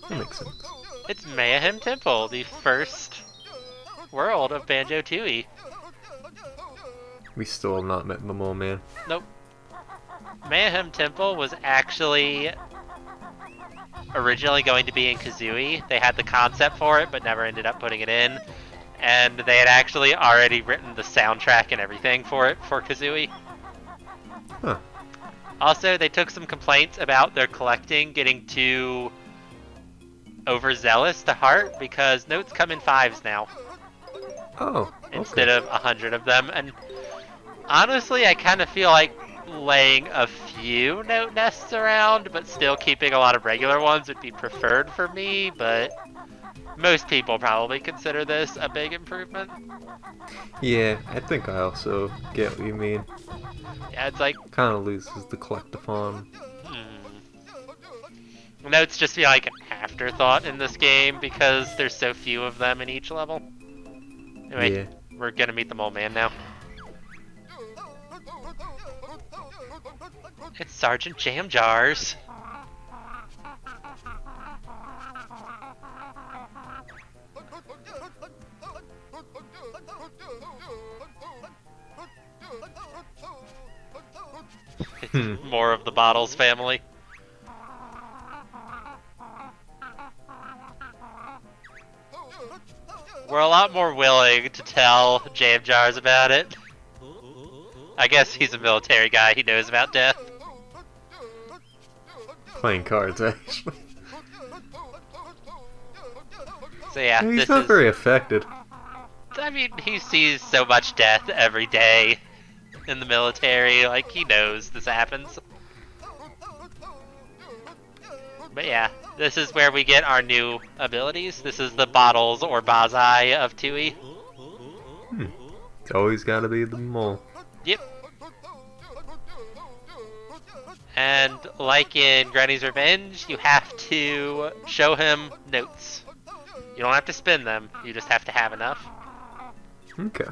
That makes sense. It's Mayahem Temple, the first world of Banjo-Tooie. We still have not met the mole man. Nope. Mayahem Temple was actually originally going to be in Kazooie. They had the concept for it, but never ended up putting it in. And they had actually already written the soundtrack and everything for it for Kazooie. Huh. Also, they took some complaints about their collecting getting too overzealous to heart because notes come in 5s now. Oh, okay. Instead of 100 of them. And honestly, I kind of feel like laying a few note nests around, but still keeping a lot of regular ones would be preferred for me, but most people probably consider this a big improvement. Yeah, I think I also get what you mean. Yeah, it's like... Kind of loses the collectathon. Notes just feel like an afterthought in this game because there's so few of them in each level. Anyway, Yeah. we're gonna meet the mole man now. It's Sergeant Jam Jars. It's more of the Bottles family. We're a lot more willing to tell Jam Jars about it. I guess he's a military guy, he knows about death. Playing cards, actually. So yeah, He's this not is... very affected. I mean, he sees so much death every day in the military, like, he knows this happens. But yeah, this is where we get our new abilities. This is the Bottles or Bazai of Tooie. It's always gotta be the mole. Yep. And like in Granny's Revenge, you have to show him notes. You don't have to spin them, you just have to have enough. Okay.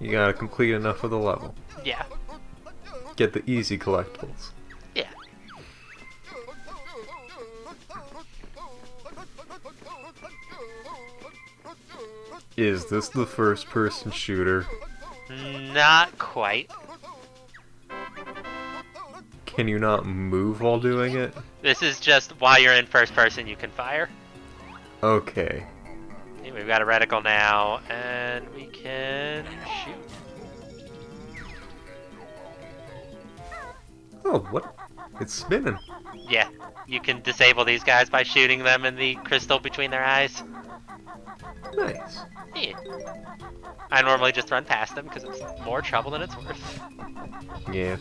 You gotta complete enough of the level. Yeah. Get the easy collectibles. Yeah. Is this the first person shooter? Not quite. Can you not move while doing it? This is just while you're in first person you can fire. Okay. Okay, we've got a reticle now, and we can shoot. Oh, what? It's spinning. Yeah, you can disable these guys by shooting them in the crystal between their eyes. Nice. Yeah. I normally just run past them because it's more trouble than it's worth. Yeah.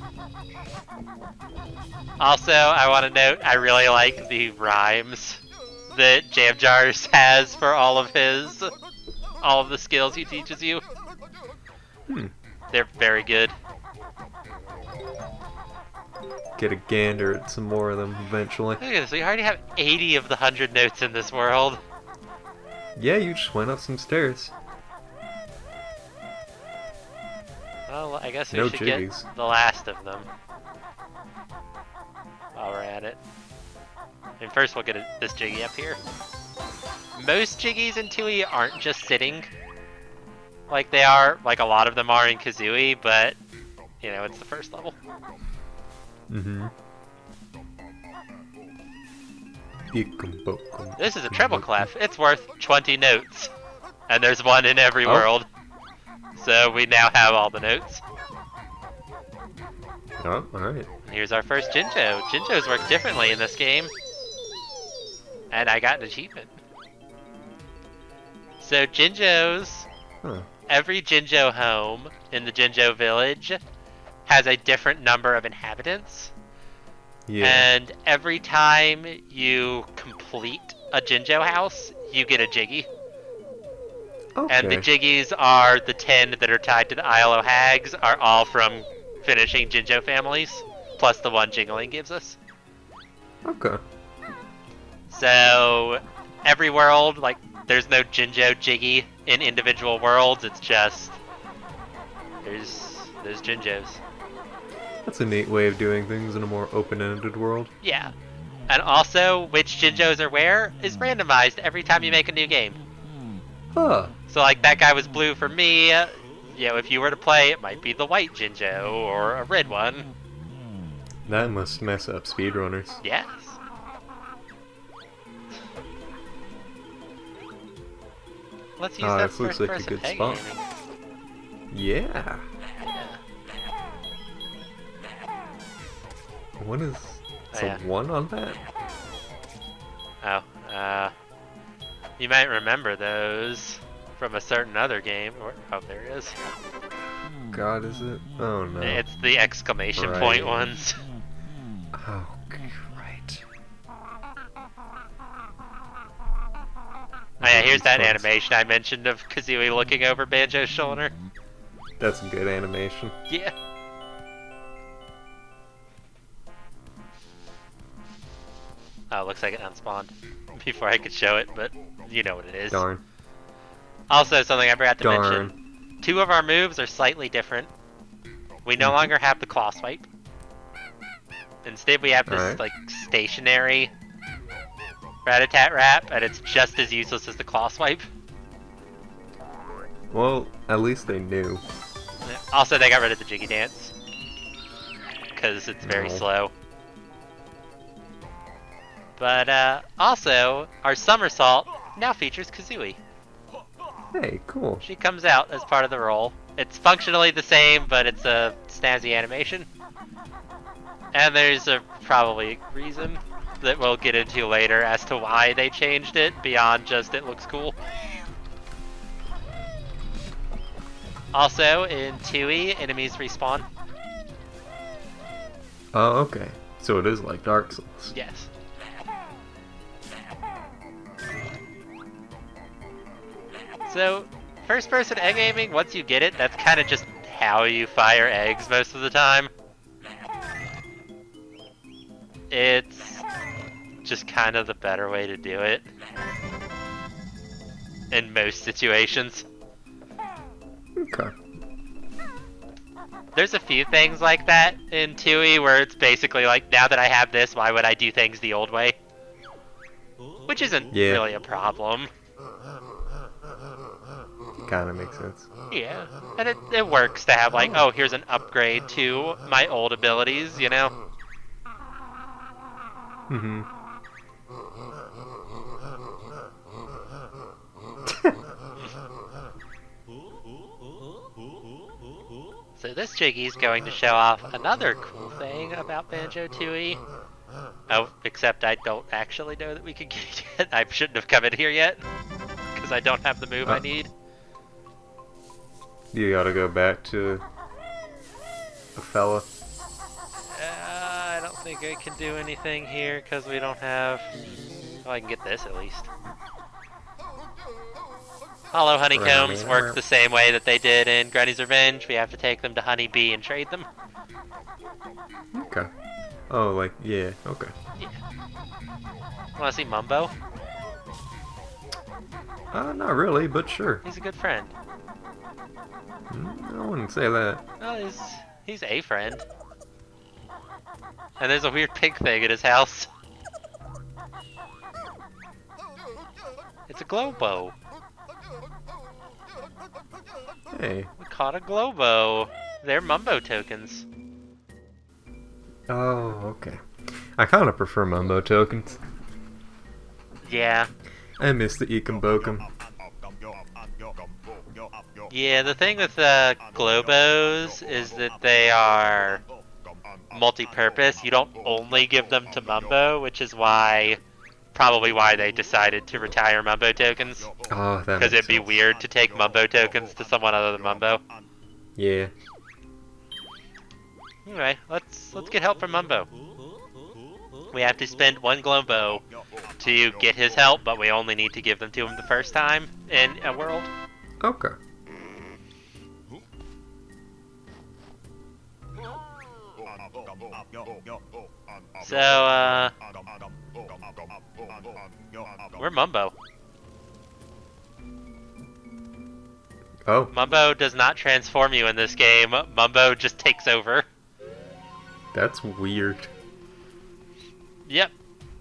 Also, I want to note, I really like the rhymes that Jam Jars has for all of the skills he teaches you. They're very good. Get a gander at some more of them eventually. Look at this, we already have 80 of the 100 notes in this world. Yeah, you just went up some stairs. Well, I guess we No should jiggies. get the last of them. While we're at it. And first we'll get this Jiggy up here. Most Jiggies in Tooie aren't just sitting like they are, like a lot of them are in Kazooie, but, you know, it's the first level. This is a treble clef. It's worth 20 notes. And there's one in every world. So we now have all the notes. Oh, alright. Here's our first Jinjo. Jinjos work differently in this game. And I got an achievement. So Jinjos, every Jinjo home in the Jinjo village has a different number of inhabitants. Yeah. And every time you complete a Jinjo house, you get a Jiggy. Okay. And the Jiggies are the 10 that are tied to the ILO Hags, are all from finishing Jinjo families, plus the one Jingling gives us. Okay. So, every world, like, there's no Jinjo Jiggy in individual worlds, it's just, there's Jinjos. That's a neat way of doing things in a more open-ended world. Yeah. And also, which Jinjos are where is randomized every time you make a new game. Huh. So, like, that guy was blue for me. If you were to play, it might be the white Jinjo or a red one. That must mess up speedrunners. Yes. Let's use that this looks like a good spot. Yeah. What is... It's a 1 on that? You might remember those from a certain other game. Oh, there it is. God, is it? Oh no. It's the exclamation point ones. Oh, right. Oh yeah, here's that animation I mentioned of Kazooie looking over Banjo's shoulder. That's a good animation. Yeah. Oh, looks like it unspawned before I could show it, but you know what it is. Darn. Also, something I forgot to mention. 2 of our moves are slightly different. We no longer have the claw swipe. Instead, we have this like stationary rat-a-tat-rap, and it's just as useless as the claw swipe. Well, at least they knew. Also, they got rid of the jiggy dance because it's very slow. But also, our somersault now features Kazooie. Hey, cool. She comes out as part of the roll. It's functionally the same, but it's a snazzy animation. And there's a probably reason that we'll get into later as to why they changed it beyond just it looks cool. Also, in Tooie, enemies respawn. Oh, okay. So it is like Dark Souls. Yes. So, first-person egg aiming, once you get it, that's kind of just how you fire eggs most of the time. It's just kind of the better way to do it in most situations. Okay. There's a few things like that in Tooie where it's basically like, now that I have this, why would I do things the old way? Which isn't really a problem. Kind of makes sense. Yeah, and it works to have like, oh, here's an upgrade to my old abilities, you know? Mm-hmm. So this Jiggy's going to show off another cool thing about Banjo-Tooie. Oh, except I don't actually know that we can get it yet. I shouldn't have come in here yet, because I don't have the move I need. You gotta go back to the fella. I don't think I can do anything here, because we don't have... Oh, I can get this at least. Hollow honeycombs work the same way that they did in Granny's Revenge. We have to take them to Honey Bee and trade them. Okay. Oh, like, yeah, okay. Yeah. Wanna see Mumbo? Not really, but sure. He's a good friend. I wouldn't say that. Well, he's a friend. And there's a weird pig thing in his house. It's a Globo. Hey. We caught a Globo. They're Mumbo tokens. Oh, okay. I kind of prefer Mumbo tokens. Yeah. I miss the Ekum Bokum. Yeah, the thing with Globos is that they are multi-purpose. You don't only give them to Mumbo, which is probably why they decided to retire Mumbo tokens. Oh, that because it'd be weird to take Mumbo tokens to someone other than Mumbo. Yeah. Anyway, let's get help from Mumbo. We have to spend 1 Globo to get his help, but we only need to give them to him the first time in a world. Okay. So, we're Mumbo. Oh. Mumbo does not transform you in this game. Mumbo just takes over. That's weird. Yep.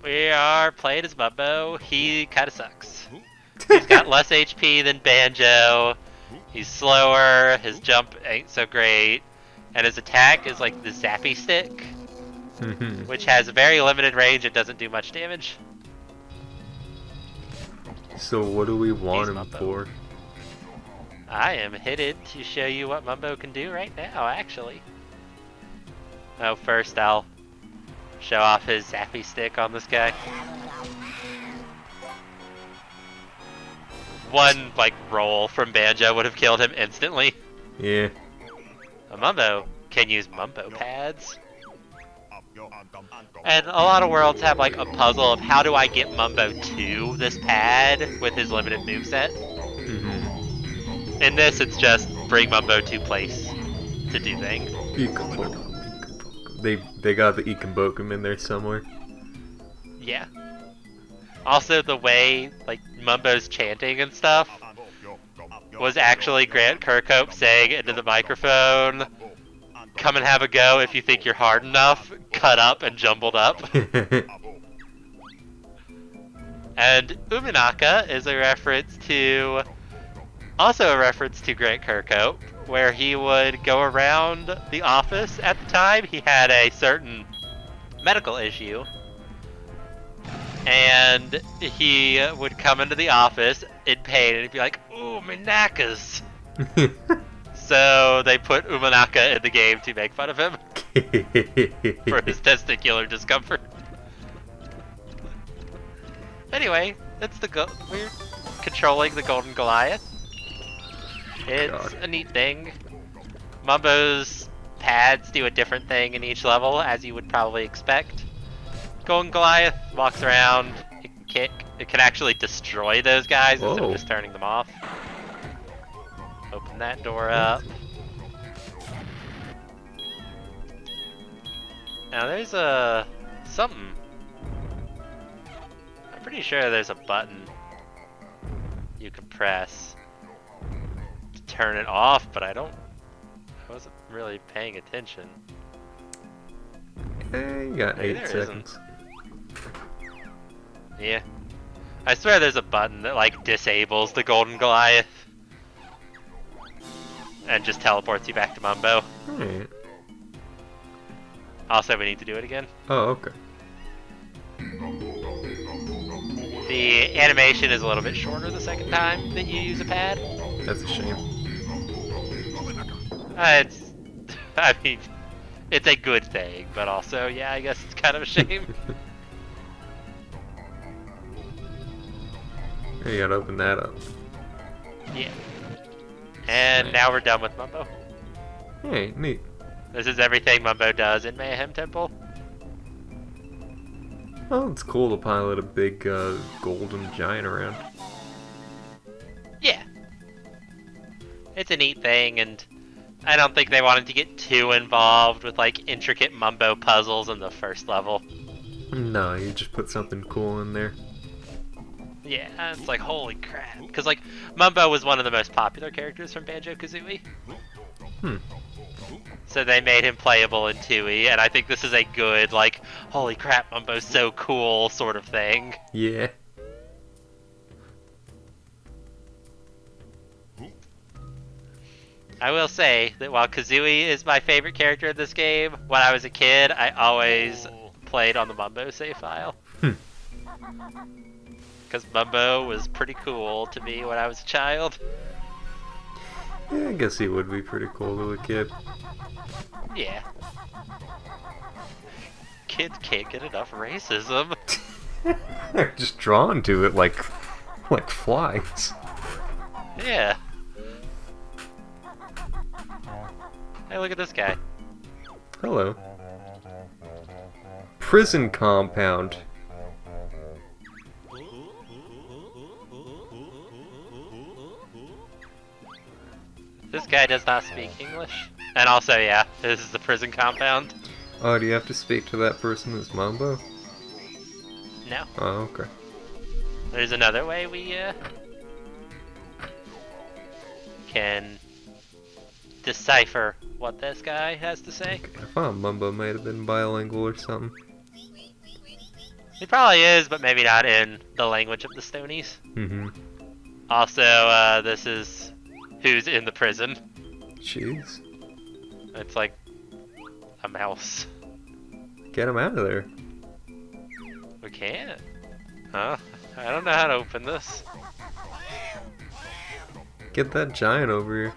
We are playing as Mumbo. He kind of sucks. He's got less HP than Banjo. He's slower. His jump ain't so great. And his attack is like the zappy stick, which has a very limited range and doesn't do much damage. So what do we want He's him Mumbo. for? I am headed to show you what Mumbo can do right now, actually. Oh, first I'll show off his zappy stick on this guy. One, like, roll from Banjo would have killed him instantly. Yeah. A Mumbo can use Mumbo pads. And a lot of worlds have, like, a puzzle of how do I get Mumbo to this pad with his limited moveset. In this, it's just bring Mumbo to place to do things. They got the Ikambokum in there somewhere. Yeah. Also, the way, like, Mumbo's chanting and stuff was actually Grant Kirkhope saying into the microphone, "Come and have a go if you think you're hard enough, cut up and jumbled up." And Uminaka is a reference to, also a reference to Grant Kirkhope, where he would go around the office at the time. He had a certain medical issue. And he would come into the office in pain and he'd be like, "Ooh, my knackers." So they put Umanaka in the game to make fun of him for his testicular discomfort. Anyway, that's we're controlling the Golden Goliath. It's a neat thing. Mumbo's pads do a different thing in each level, as you would probably expect. Golden Goliath walks around, it can kick, it can actually destroy those guys instead of just turning them off. Open that door up. Now there's something. I'm pretty sure there's a button you can press to turn it off, but I wasn't really paying attention. You got Maybe 8 there seconds. Yeah. I swear there's a button that, like, disables the Golden Goliath and just teleports you back to Mumbo. Alright. Also, we need to do it again. Oh, okay. The animation is a little bit shorter the second time that you use a pad. That's a shame. I mean, it's a good thing, but also, yeah, I guess it's kind of a shame. You gotta open that up. Yeah. And now we're done with Mumbo. Hey, neat. This is everything Mumbo does in Mayahem Temple. Oh, it's cool to pilot a big golden giant around. Yeah. It's a neat thing, and I don't think they wanted to get too involved with, like, intricate Mumbo puzzles in the first level. No, you just put something cool in there. Yeah, it's like, holy crap. Because, like, Mumbo was one of the most popular characters from Banjo-Kazooie. So they made him playable in Tooie, and I think this is a good, like, holy crap, Mumbo's so cool sort of thing. Yeah. I will say that while Kazooie is my favorite character in this game, when I was a kid, I always played on the Mumbo save file. Because Mumbo was pretty cool to me when I was a child. Yeah, I guess he would be pretty cool to a kid. Yeah. Kids can't get enough racism. They're just drawn to it like flies. Yeah. Hey, look at this guy. Hello. Prison compound. This guy does not speak English. And also, yeah, this is the prison compound. Oh, do you have to speak to that person as Mumbo? No. Oh, okay. There's another way we can decipher what this guy has to say. I thought Mumbo might have been bilingual or something. He probably is, but maybe not in the language of the Stonies. Mm-hmm. Also, this is who's in the prison. Jeez. It's like a mouse. Get him out of there. We can't. Huh? I don't know how to open this. Get that giant over here.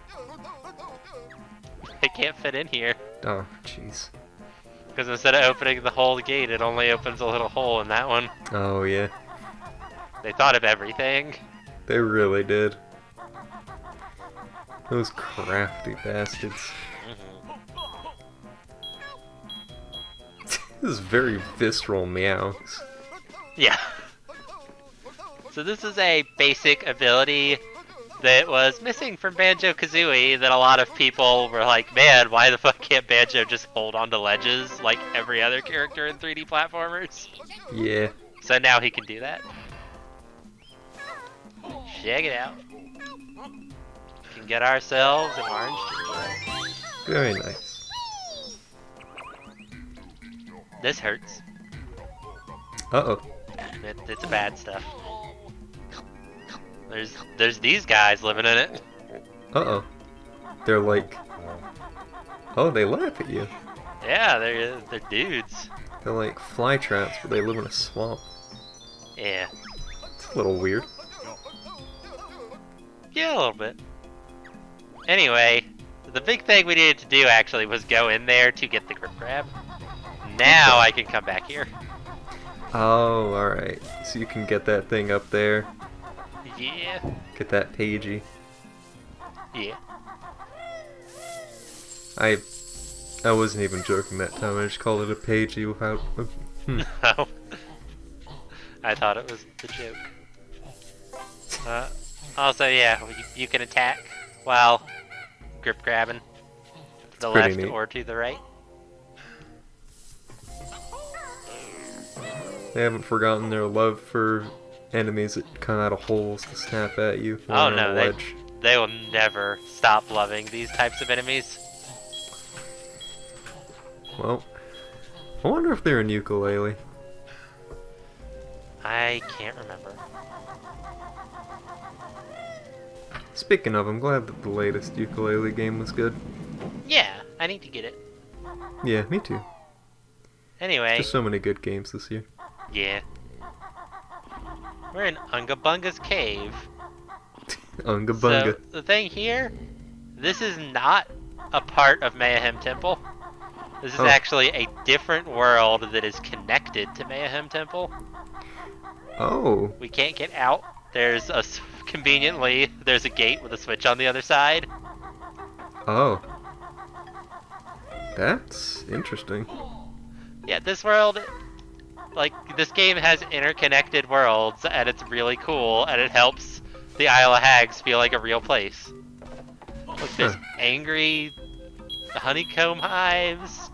It can't fit in here. Oh, jeez. Because instead of opening the whole gate, it only opens a little hole in that one. Oh, yeah. They thought of everything. They really did. Those crafty bastards. This is very visceral meows. Yeah. So this is a basic ability that was missing from Banjo-Kazooie that a lot of people were like, man, why the fuck can't Banjo just hold onto ledges like every other character in 3D platformers? Yeah. So now he can do that. Check it out. We can get ourselves an orange gingerbread. Very nice. This hurts. Uh-oh. It's bad stuff. There's these guys living in it. Uh-oh. They're like... Oh, they laugh at you. Yeah, they're dudes. They're like fly traps, but they live in a swamp. Yeah. It's a little weird. Yeah, a little bit. Anyway, the big thing we needed to do actually was go in there to get the grip grab. Now I can come back here. Oh, alright. So you can get that thing up there. Yeah. Get that pagey. Yeah. I wasn't even joking that time. I just called it a pagey without... No. I thought it was the joke. Also, yeah, you can attack while grip grabbing to the pretty left neat. or to the right. They haven't forgotten their love for enemies that come out of holes to snap at you. Oh on a no, ledge. they will never stop loving these types of enemies. Well, I wonder if they're in ukulele. I can't remember. Speaking of, I'm glad that the latest ukulele game was good. Yeah, I need to get it. Yeah, me too. Anyway, Just so many good games this year. yeah. We're in Unga Bunga's cave. Unga Bunga. So, the thing here, this is not a part of Mayahem Temple. This is actually a different world that is connected to Mayahem Temple. Oh, We can't get out. There's conveniently, there's a gate with a switch on the other side. oh. That's interesting. Yeah, this world, like, this game has interconnected worlds, and it's really cool, and it helps the Isle of Hags feel like a real place. Look, there's angry honeycomb hives.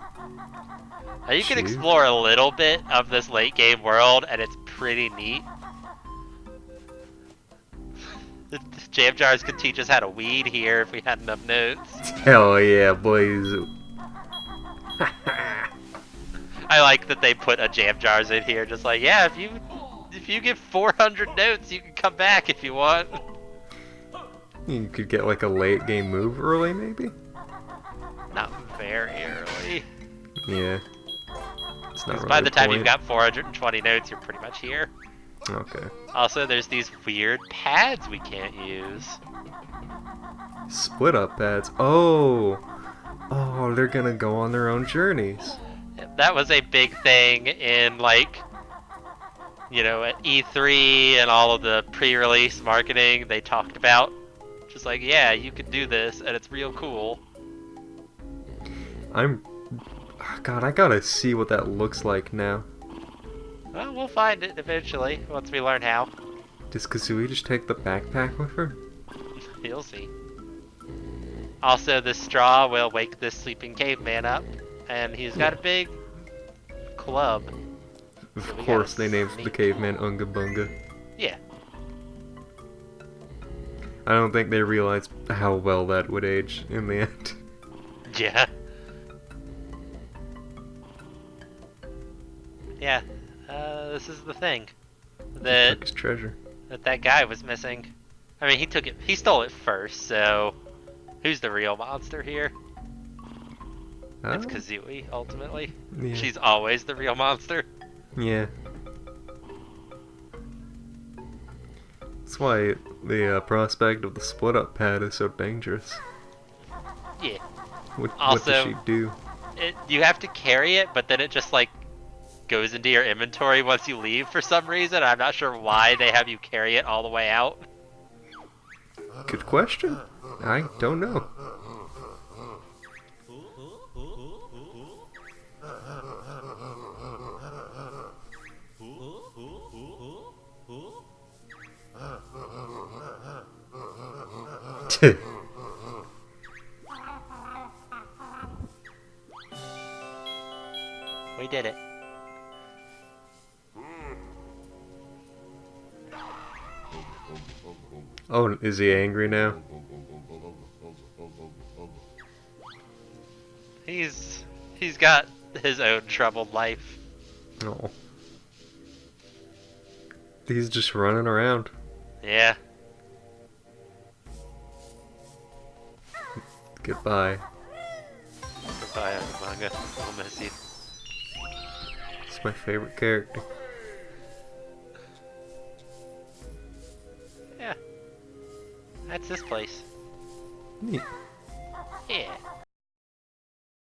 Now, you can Jeez. explore a little bit of this late game world, and it's pretty neat. The jam jars could teach us how to weed here if we had enough notes. Hell yeah, boys. I like that they put a jam jars in here, just like, yeah, if you get 400 notes, you can come back if you want. You could get like a late game move early, maybe? Not very early. Yeah. It's not Because really by the time point. you've got 420 notes, you're pretty much here. Okay. Also, there's these weird pads we can't use. Split up pads. Oh! Oh, they're gonna go on their own journeys. That was a big thing in, like, you know, at E3 and all of the pre-release marketing they talked about. Just like, yeah, you can do this, and it's real cool. God, I gotta see what that looks like now. Well, we'll find it eventually, once we learn how. Does Kazooie just take the backpack with her? You'll see. Also, this straw will wake this sleeping caveman up, and he's got a big club. Of we course, gotta they named the sneak. caveman Unga Bunga. Yeah. I don't think they realized how well that would age in the end. Yeah. Yeah. This is the thing. He That took his treasure. that guy was missing. I mean, he stole it first, so who's the real monster here? It's Oh, Kazooie, ultimately. yeah. She's always the real monster. Yeah. That's why the prospect of the split up pad is so dangerous. Yeah. What does Also, she do? You have to carry it, but then it just like goes into your inventory once you leave for some reason. I'm not sure why they have you carry it all the way out. Good question. I don't know. We did it. Oh, is he angry now? He's got his own troubled life. No. He's just running around. Yeah. Goodbye. Goodbye, Unga Bunga. We'll miss you. It's my favorite character. Yeah. That's this place. Neat. Yeah.